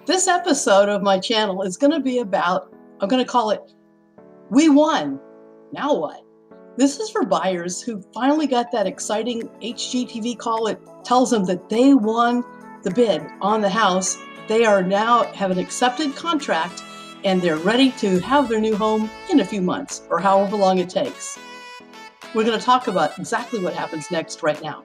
This episode of my channel is going to be about, I'm going to call it, We Won, Now What? This is for buyers who finally got that exciting HGTV call. It tells them that they won the bid on the house. They are now have an accepted contract and they're ready to have their new home in a few months or however long it takes. We're going to talk about exactly what happens next right now.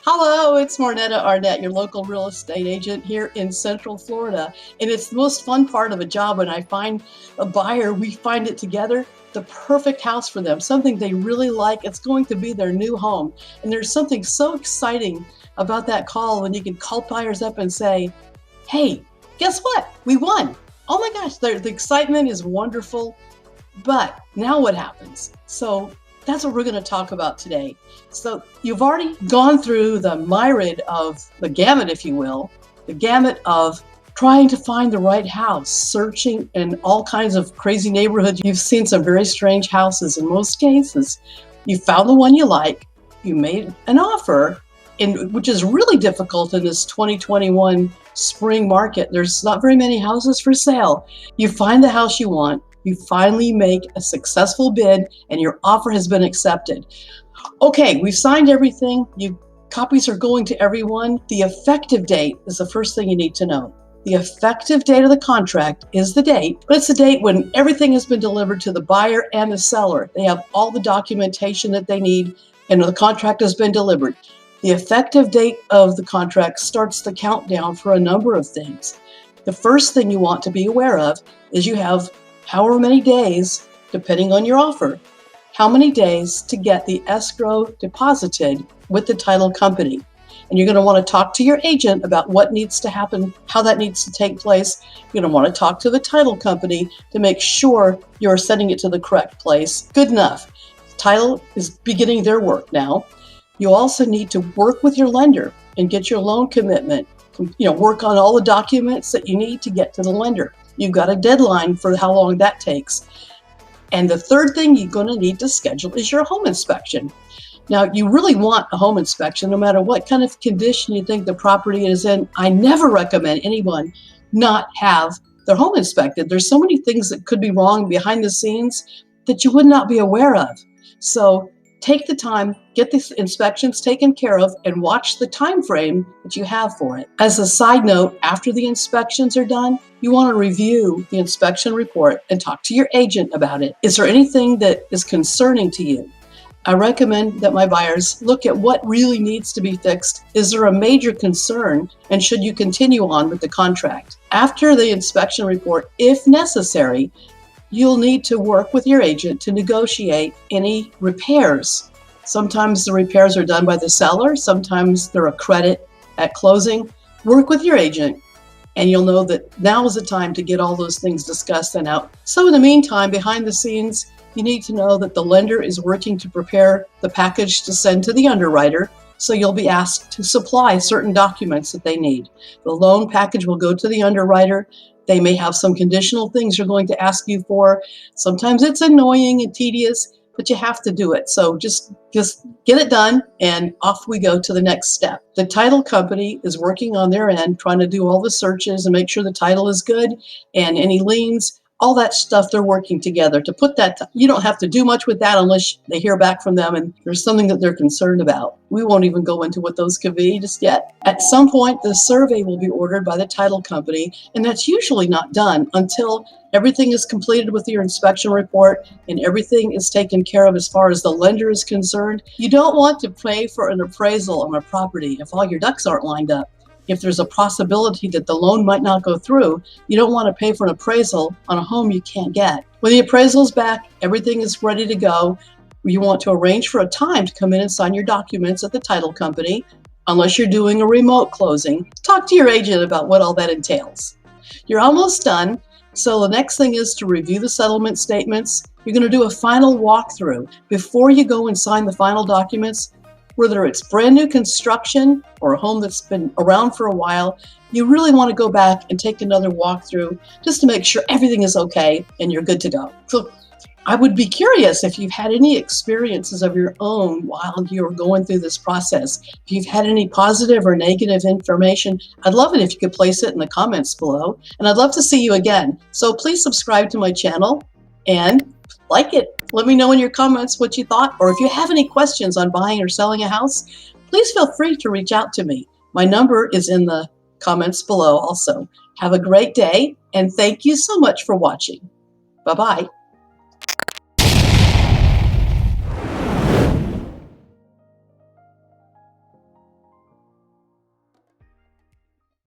Hello, it's Marnetta Arnett, your local real estate agent here in Central Florida. And it's the most fun part of a job when I find a buyer, we find it together, the perfect house for them, something they really like. It's going to be their new home. And there's something so exciting about that call when you can call buyers up and say, hey, guess what? We won. Oh my gosh, the excitement is wonderful. But now what happens? So that's what we're going to talk about today. So you've already gone through the myriad of the gamut, if you will, the gamut of trying to find the right house, searching in all kinds of crazy neighborhoods. You've seen some very strange houses in most cases. You found the one you like, you made an offer, which is really difficult in this 2021 spring market. There's not very many houses for sale. You find the house you want. You finally make a successful bid and your offer has been accepted. Okay, we've signed everything. Copies are going to everyone. The effective date is the first thing you need to know. The effective date of the contract is the date, but it's the date when everything has been delivered to the buyer and the seller. They have all the documentation that they need and the contract has been delivered. The effective date of the contract starts the countdown for a number of things. The first thing you want to be aware of is you have however many days, depending on your offer, how many days to get the escrow deposited with the title company. And you're going to want to talk to your agent about what needs to happen, how that needs to take place. You're going to want to talk to the title company to make sure you're sending it to the correct place. Good enough. Title is beginning their work now. You also need to work with your lender and get your loan commitment. Work on all the documents that you need to get to the lender. You've got a deadline for how long that takes. And the third thing you're going to need to schedule is your home inspection. Now, you really want a home inspection no matter what kind of condition you think the property is in. I never recommend anyone not have their home inspected. There's so many things that could be wrong behind the scenes that you would not be aware of. So take the time, get the inspections taken care of, and watch the time frame that you have for it. As a side note, after the inspections are done, you want to review the inspection report and talk to your agent about it. Is there anything that is concerning to you? I recommend that my buyers look at what really needs to be fixed. Is there a major concern, and should you continue on with the contract? After the inspection report, if necessary, you'll need to work with your agent to negotiate any repairs. Sometimes the repairs are done by the seller, sometimes they're a credit at closing. Work with your agent, and you'll know that now is the time to get all those things discussed and out. So in the meantime, behind the scenes, you need to know that the lender is working to prepare the package to send to the underwriter, so you'll be asked to supply certain documents that they need. The loan package will go to the underwriter. They may have some conditional things they're going to ask you for. Sometimes it's annoying and tedious, but you have to do it. So just get it done and off we go to the next step. The title company is working on their end, trying to do all the searches and make sure the title is good and any liens, all that stuff, they're working together to put that. You don't have to do much with that unless they hear back from them and there's something that they're concerned about. We won't even go into what those could be just yet. At some point, the survey will be ordered by the title company, and that's usually not done until everything is completed with your inspection report and everything is taken care of as far as the lender is concerned. You don't want to pay for an appraisal on a property if all your ducks aren't lined up. If there's a possibility that the loan might not go through, you don't want to pay for an appraisal on a home you can't get. When the appraisal's back, everything is ready to go. You want to arrange for a time to come in and sign your documents at the title company. Unless you're doing a remote closing, talk to your agent about what all that entails. You're almost done. So the next thing is to review the settlement statements. You're going to do a final walkthrough. Before you go and sign the final documents, whether it's brand new construction or a home that's been around for a while, you really want to go back and take another walkthrough just to make sure everything is okay and you're good to go. So I would be curious if you've had any experiences of your own while you're going through this process. If you've had any positive or negative information, I'd love it if you could place it in the comments below. And I'd love to see you again. So please subscribe to my channel and like it. Let me know in your comments what you thought, or if you have any questions on buying or selling a house, please feel free to reach out to me. My number is in the comments below also. Have a great day, and thank you so much for watching. Bye-bye.